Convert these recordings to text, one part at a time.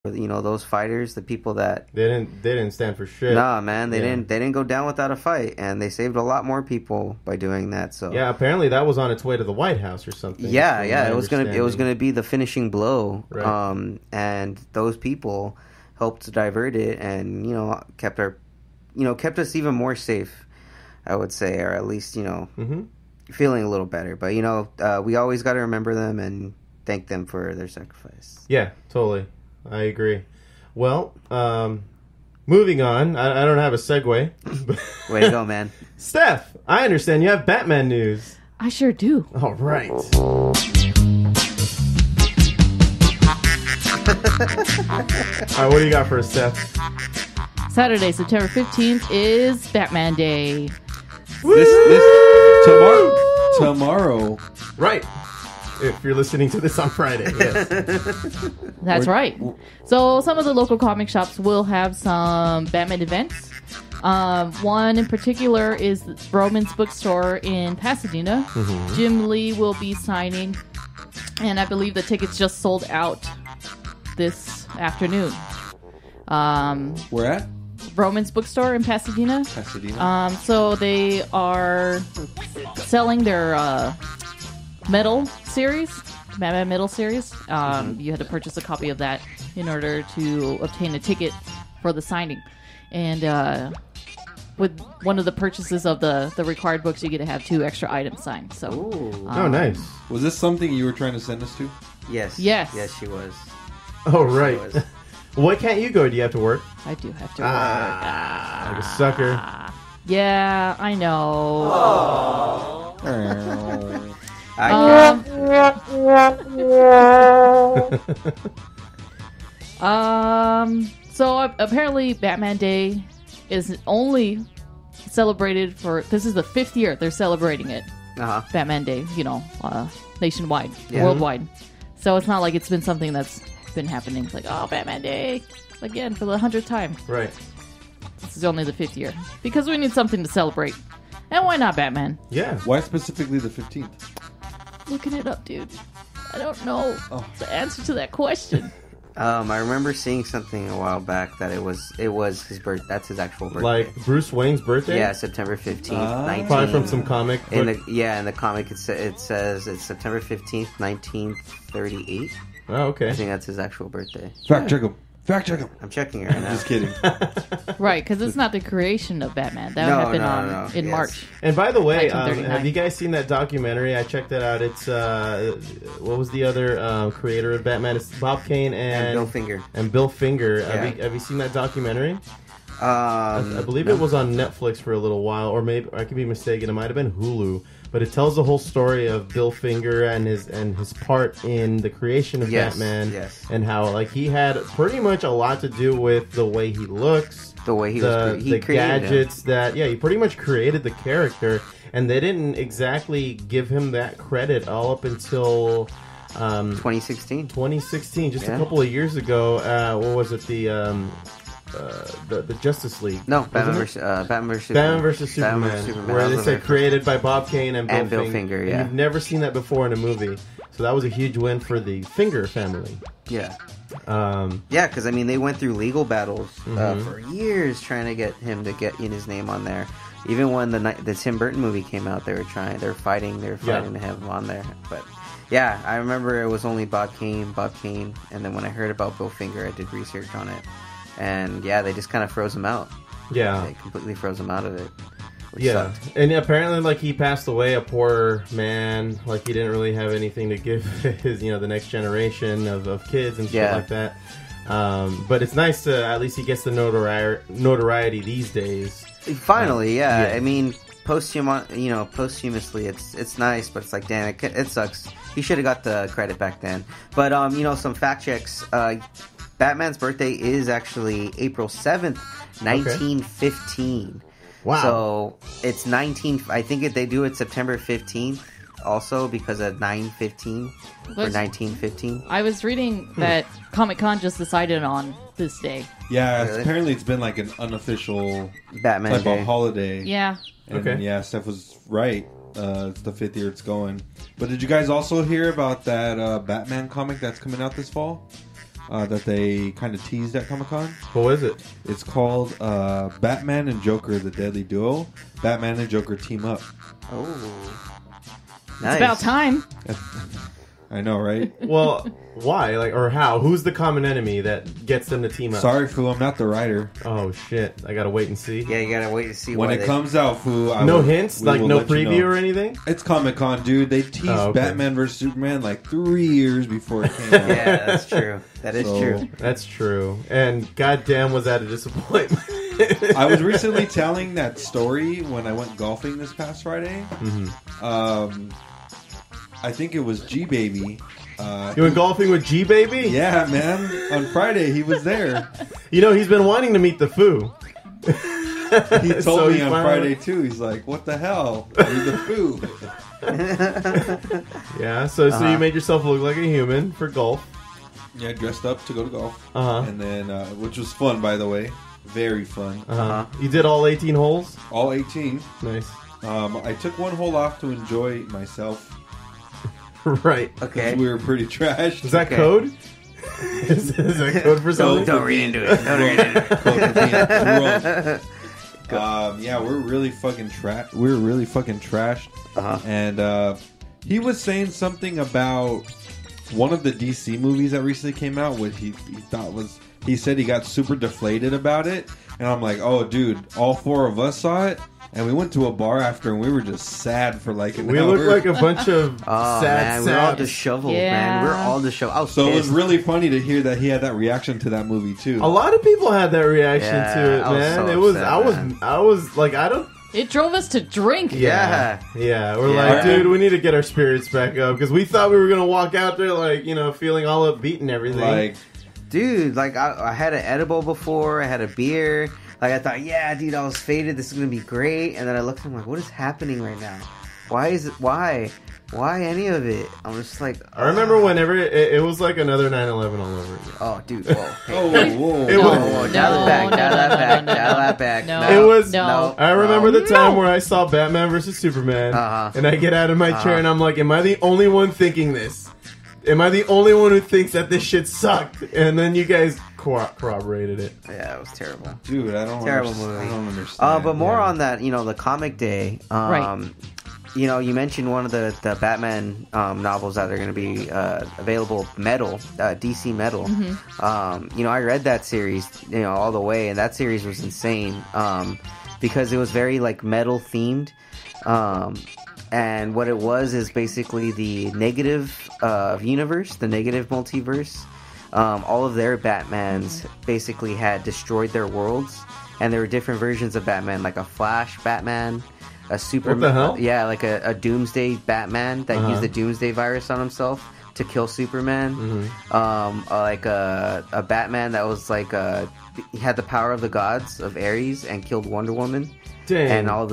those fighters, the people that they didn't stand for shit. Nah, man, they didn't go down without a fight, and they saved a lot more people by doing that. So yeah, apparently that was on its way to the White House or something. Yeah, it was gonna be the finishing blow. Right. And those people helped to divert it, and kept us even more safe, I would say, or at least feeling a little better. But we always got to remember them and thank them for their sacrifice. Yeah, totally. I agree. Well, moving on. I don't have a segue. Way to go, man. Steph, I understand you have Batman news. I sure do. All right. All right, what do you got for us, Steph? Saturday, September 15th is Batman Day. Tomorrow. Right. If you're listening to this on Friday, yes. That's right. So some of the local comic shops will have some Batman events. One in particular is Roman's Bookstore in Pasadena. Mm-hmm. Jim Lee will be signing, and I believe the tickets just sold out this afternoon. Where at? Roman's Bookstore in Pasadena. So they are selling their metal series, Batman metal series. You had to purchase a copy of that in order to obtain a ticket for the signing. And with one of the purchases of the required books, you get to have 2 extra items signed. So, nice. Was this something you were trying to send us to? Yes, she was. Oh, right. Why can't you go? Do you have to work? I do have to work. Like a sucker. Yeah, I know. I So apparently Batman Day is only celebrated this is the 5th year they're celebrating it. Batman Day, nationwide, worldwide. So it's not like it's been something that's been happening. It's like, oh, Batman Day again for the 100th time. Right. This is only the 5th year because we need something to celebrate. And why not Batman? Yeah. Why specifically the 15th? Looking it up, dude. I don't know the answer to that question. I remember seeing something a while back that it was his birth. That's his actual birthday. Like Bruce Wayne's birthday? Yeah, September 15th, Probably from some comic. In the comic it says it's September 15th, 1938. Oh, okay. I think that's his actual birthday. Fact check him. I'm checking it right now. Just kidding. Right, because it's not the creation of Batman. That happened in March. And by the way, have you guys seen that documentary? I checked it out. It's what was the other creator of Batman? It's Bob Kane and Bill Finger. Yeah. Have you seen that documentary? I believe it was on Netflix for a little while, or maybe I could be mistaken. It might have been Hulu. But it tells the whole story of Bill Finger and his part in the creation of Batman, and how he had pretty much a lot to do with the way he looks, the way he the gadgets him. He pretty much created the character, and they didn't exactly give him that credit all up until 2016, just a couple of years ago. What was it? The Justice League. No, Batman versus Superman. Where they said created by Bob Kane and Bill Finger. Yeah, you've never seen that before in a movie, so that was a huge win for the Finger family. Yeah. Because they went through legal battles for years trying to get him to get his name on there. Even when the Tim Burton movie came out, they were fighting to have him on there. But yeah, I remember it was only Bob Kane, and then when I heard about Bill Finger, I did research on it. And they just kind of froze him out. Yeah. They completely froze him out of it. Which sucked. And apparently, he passed away a poor man. He didn't really have anything to give his, the next generation of kids and shit like that. But it's nice to, at least he gets the notoriety these days. Finally, posthumously, it's nice, but it's like, damn, it sucks. He should have got the credit back then. But, some fact checks, Batman's birthday is actually April 7th, 1915. Okay. Wow. So it's 19... I think they do it September 15th also because of 9/15 for 1915. I was reading that Comic-Con just decided on this day. Yeah, really? Apparently it's been an unofficial Batman type Day. of holiday. Yeah. And yeah, Steph was right. It's the 5th year it's going. But did you guys also hear about that Batman comic that's coming out this fall? that they kind of teased at Comic-Con. What is it? It's called Batman and Joker, the Deadly Duo. Batman and Joker team up. Oh. Nice. It's about time. I know, right? Well, why? Or how? Who's the common enemy that gets them to team up? Sorry, Foo, I'm not the writer. Oh, shit. I gotta wait and see. Yeah, you gotta wait to see when it comes out, Foo. No hints? Like, no preview or anything? It's Comic-Con, dude. They teased Batman vs. Superman like 3 years before it came out. Yeah, that's true. That is true. That's true. And goddamn, was that a disappointment. I was recently telling that story when I went golfing this past Friday. Mm-hmm. I think it was G-Baby. You went golfing with G-Baby? Yeah, man. On Friday, he was there. You know, he's been wanting to meet the Foo. He told me on Friday, too. He's like, what the hell? You're the Foo. Yeah, so you made yourself look like a human for golf. Yeah, dressed up to go to golf. Uh-huh. And then, which was fun, by the way. Very fun. Uh-huh. You did all 18 holes? All 18. Nice. I took one hole off to enjoy myself. Right. Okay. We were pretty trashed. Is that code? is that code for something? Don't read into it. Don't read into it. Yeah, we're really fucking trashed. We were really fucking trashed. Uh-huh. And he was saying something about one of the DC movies that recently came out, which he thought was. He said he got super deflated about it, and I'm like, oh, dude, all 4 of us saw it. And we went to a bar after, and we were just sad for like an hour. We looked like a bunch of sad. We're all disheveled, man. We're all disheveled. So it was really funny to hear that he had that reaction to that movie too. A lot of people had that reaction to it, man. I was like, I don't. It drove us to drink. Yeah. We're like, dude, we need to get our spirits back up because we thought we were gonna walk out there like, feeling all upbeat and everything. Like, dude, like I had an edible before. I had a beer. Like, I thought, yeah, dude, I was faded. This is going to be great. And then I looked at him like, what is happening right now? Why is it? Why any of it? I'm just like... I remember whenever it was like another 9/11 all over again. Oh, dude, whoa. Hey. Whoa. Dial that back. No. It was... No. I remember the time where I saw Batman vs. Superman, and I get out of my chair and I'm like, am I the only one thinking this? Am I the only one who thinks that this shit sucked? And then you guys corroborated it. Yeah, it was terrible. Dude, I don't understand. I don't understand. But more on that, the comic day. Right. You mentioned one of the Batman novels that are going to be available, Metal, DC Metal. Mm-hmm. I read that series, all the way, and that series was insane because it was very, like, metal themed. And what it was is basically the negative universe, the negative multiverse. All of their Batmans basically had destroyed their worlds, and there were different versions of Batman, like a Flash Batman, a Superman. What the hell? Yeah, like a Doomsday Batman that used the Doomsday virus on himself to kill Superman. Mm-hmm. Like a Batman that was like he had the power of the gods of Ares and killed Wonder Woman. Dang. And all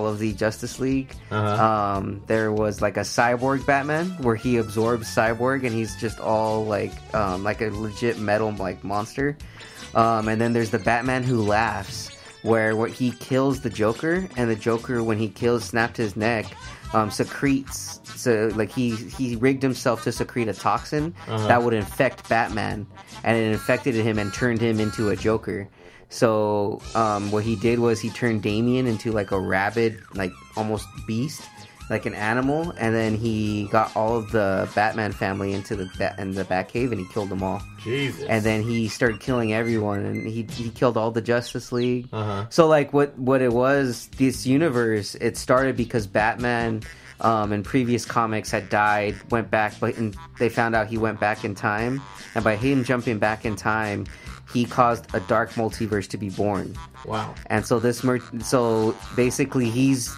of the Justice League. There was like a Cyborg Batman where he absorbs Cyborg and he's just all like a legit metal like monster. And then there's the Batman who laughs, where he kills the Joker, and the Joker, when he snapped his neck, secretes. So like he rigged himself to secrete a toxin that would infect Batman, and it infected him and turned him into a Joker. So, what he did was he turned Damian into like a rabid, like almost beast, like an animal, and then he got all of the Batman family into the Batcave, and he killed them all. Jesus. And then he started killing everyone, and he killed all the Justice League. So, like, what it was, this universe, it started because Batman, in previous comics had died, went back, and they found out he went back in time, and by him jumping back in time, he caused a dark multiverse to be born. Wow. And so so basically he's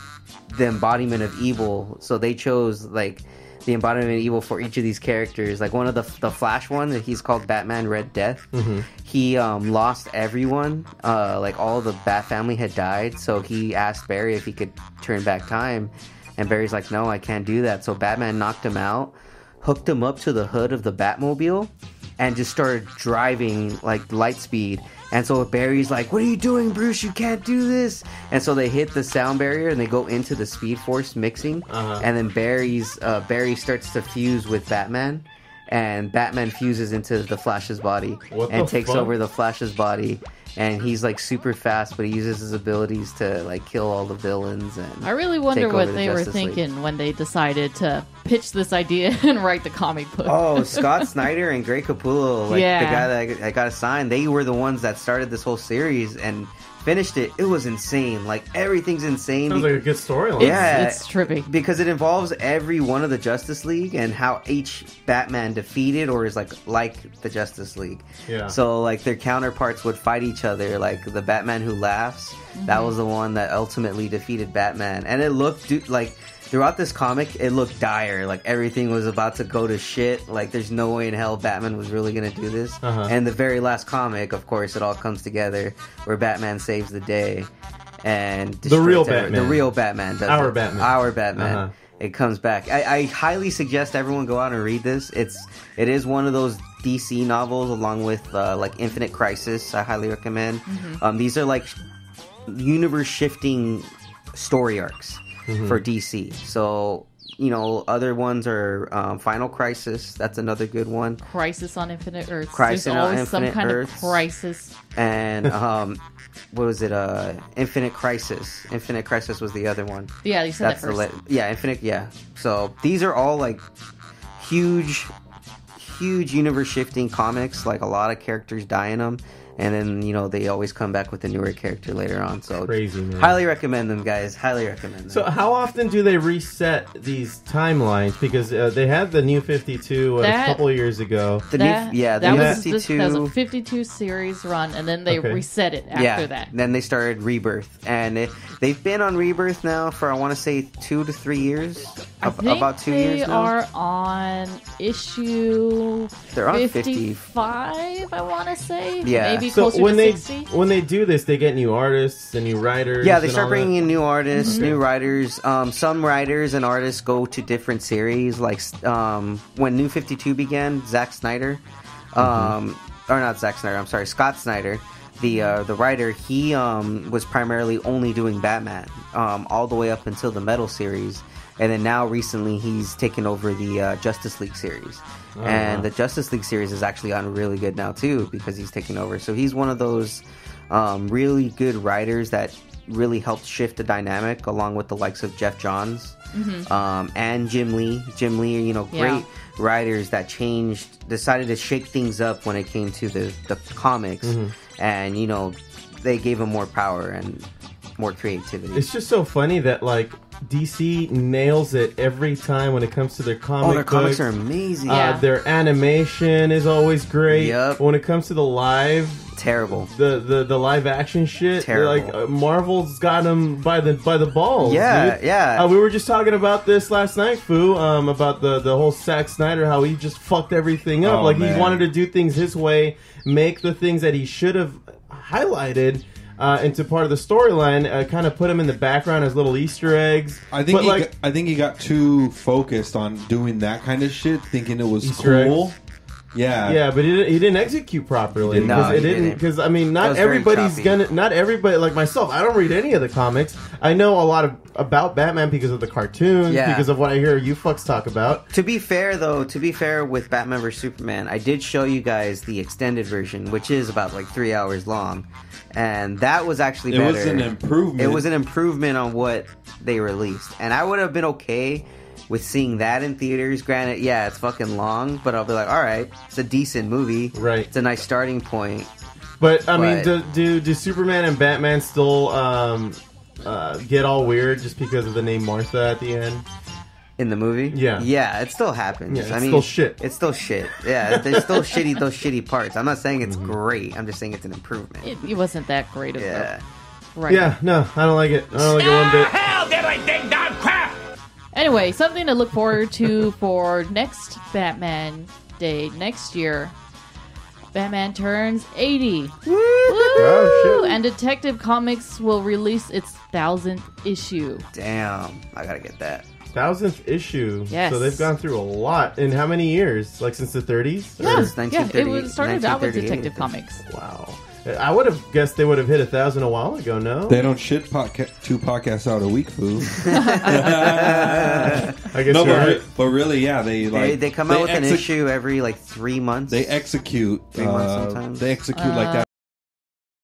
the embodiment of evil. So they chose like the embodiment of evil for each of these characters. Like one of the Flash one that he's called Batman Red Death. Mm-hmm. He lost everyone. Like all the Bat family had died. So he asked Barry if he could turn back time. And Barry's like, no, I can't do that. So Batman knocked him out, hooked him up to the hood of the Batmobile, and just started driving like light speed. And so Barry's like, what are you doing, Bruce? You can't do this. And so they hit the sound barrier and they go into the Speed Force mixing. And then Barry starts to fuse with Batman. and Batman fuses into the Flash's body and takes over the Flash's body. And he's like super fast, but he uses his abilities to like kill all the villains. And I really wonder what they were thinking when they decided to pitch this idea and write the comic book. Oh, Scott Snyder and Greg Capullo, like the guy that got assigned, they were the ones that started this whole series and finished it. It was insane. Like, everything's insane. Sounds like a good storyline. Yeah, it's trippy because it involves every one of the Justice League and how each Batman defeated or is like the Justice League. Yeah. So like their counterparts would fight each other. Like the Batman who laughs, that was the one that ultimately defeated Batman, and it looked like. Throughout this comic, it looked dire. Like, everything was about to go to shit. Like, there's no way in hell Batman was really going to do this. And the very last comic, of course, it all comes together where Batman saves the day and the real Batman. The real Batman does Our it. Batman. Our Batman. It comes back. I highly suggest everyone go out and read this. It is one of those DC novels along with like Infinite Crisis. I highly recommend. These are like universe-shifting story arcs. For DC. So, you know, other ones are Final Crisis. That's another good one. Crisis on Infinite Earths. Crisis There's on always Infinite some kind Earths. of crisis. And what was it? Infinite Crisis. Infinite Crisis was the other one. Yeah, you said that first. Infinite. Yeah. So these are all like huge universe shifting comics. Like, a lot of characters die in them. And then, you know, they always come back with a newer character later on. So crazy, man. Highly recommend them, guys. Highly recommend them. So how often do they reset these timelines? Because they had the New 52 a couple of years ago. The New 52. That was a 52 series run, and then they reset it after that. Then they started Rebirth. And they've been on Rebirth now for, I want to say, 2 to 3 years. About 2 years now. They are on issue They're on 55, I want to say. Yeah. Maybe so closer to 60. When they do this, they get new artists and new writers. Yeah, they start bringing in new artists, new writers. Some writers and artists go to different series. Like when New 52 began, Zack Snyder, or not Zack Snyder, I'm sorry, Scott Snyder, the writer, he was primarily only doing Batman all the way up until the Metal series. And then now recently he's taken over the Justice League series. And the Justice League series is actually on really good now too because he's taking over. So he's one of those really good writers that really helped shift the dynamic along with the likes of Jeff Johns and Jim Lee. Jim Lee, you know, great writers that decided to shake things up when it came to the comics. And, you know, they gave him more power and more creativity. It's just so funny that, like, DC nails it every time when it comes to their comic their comics are amazing. Their animation is always great. Yep. When it comes to the live, terrible. The live action shit, terrible. Like Marvel's got them by the balls. Yeah, dude. yeah. We were just talking about this last night, Foo. About the whole Zack Snyder, how he just fucked everything up. He wanted to do things his way, make the things that he should have highlighted into part of the storyline, kind of put him in the background as little Easter eggs. I think he got too focused on doing that kind of shit, thinking it was Easter cool. Eggs. Yeah, but he didn't execute properly because I mean, not everybody, like myself. I don't read any of the comics. I know a lot about Batman because of the cartoons, because of what I hear you fucks talk about. To be fair, with Batman vs Superman, I did show you guys the extended version, which is about like 3 hours long, and that was actually better. It was an improvement. It was an improvement on what they released, and I would have been okay with seeing that in theaters. Granted, it's fucking long, but I'll be like, all right, it's a decent movie. Right. It's a nice starting point. But, I mean, do Superman and Batman still get all weird just because of the name Martha at the end? In the movie? Yeah. Yeah, it still happens. Yeah, it's still shit. It's still shit. Yeah, there's still those shitty parts. I'm not saying it's great. I'm just saying it's an improvement. It wasn't that great of a... Right. Yeah, no, I don't like it. I don't like it one bit. Hell did I dig that crap? Anyway, something to look forward to for next Batman Day next year. Batman turns 80. Woo! Oh, shit. And Detective Comics will release its 1000th issue. Damn, I gotta get that. 1000th issue. Yes. So they've gone through a lot. In how many years? Like since the 30s? Yeah, it started out with Detective Comics. Wow. I would have guessed they would have hit 1,000 a while ago. No, they don't shit 2 podcasts out a week, Foo. I guess but really, yeah, they come out with an issue every like 3 months. They execute 3 months sometimes. They execute like that.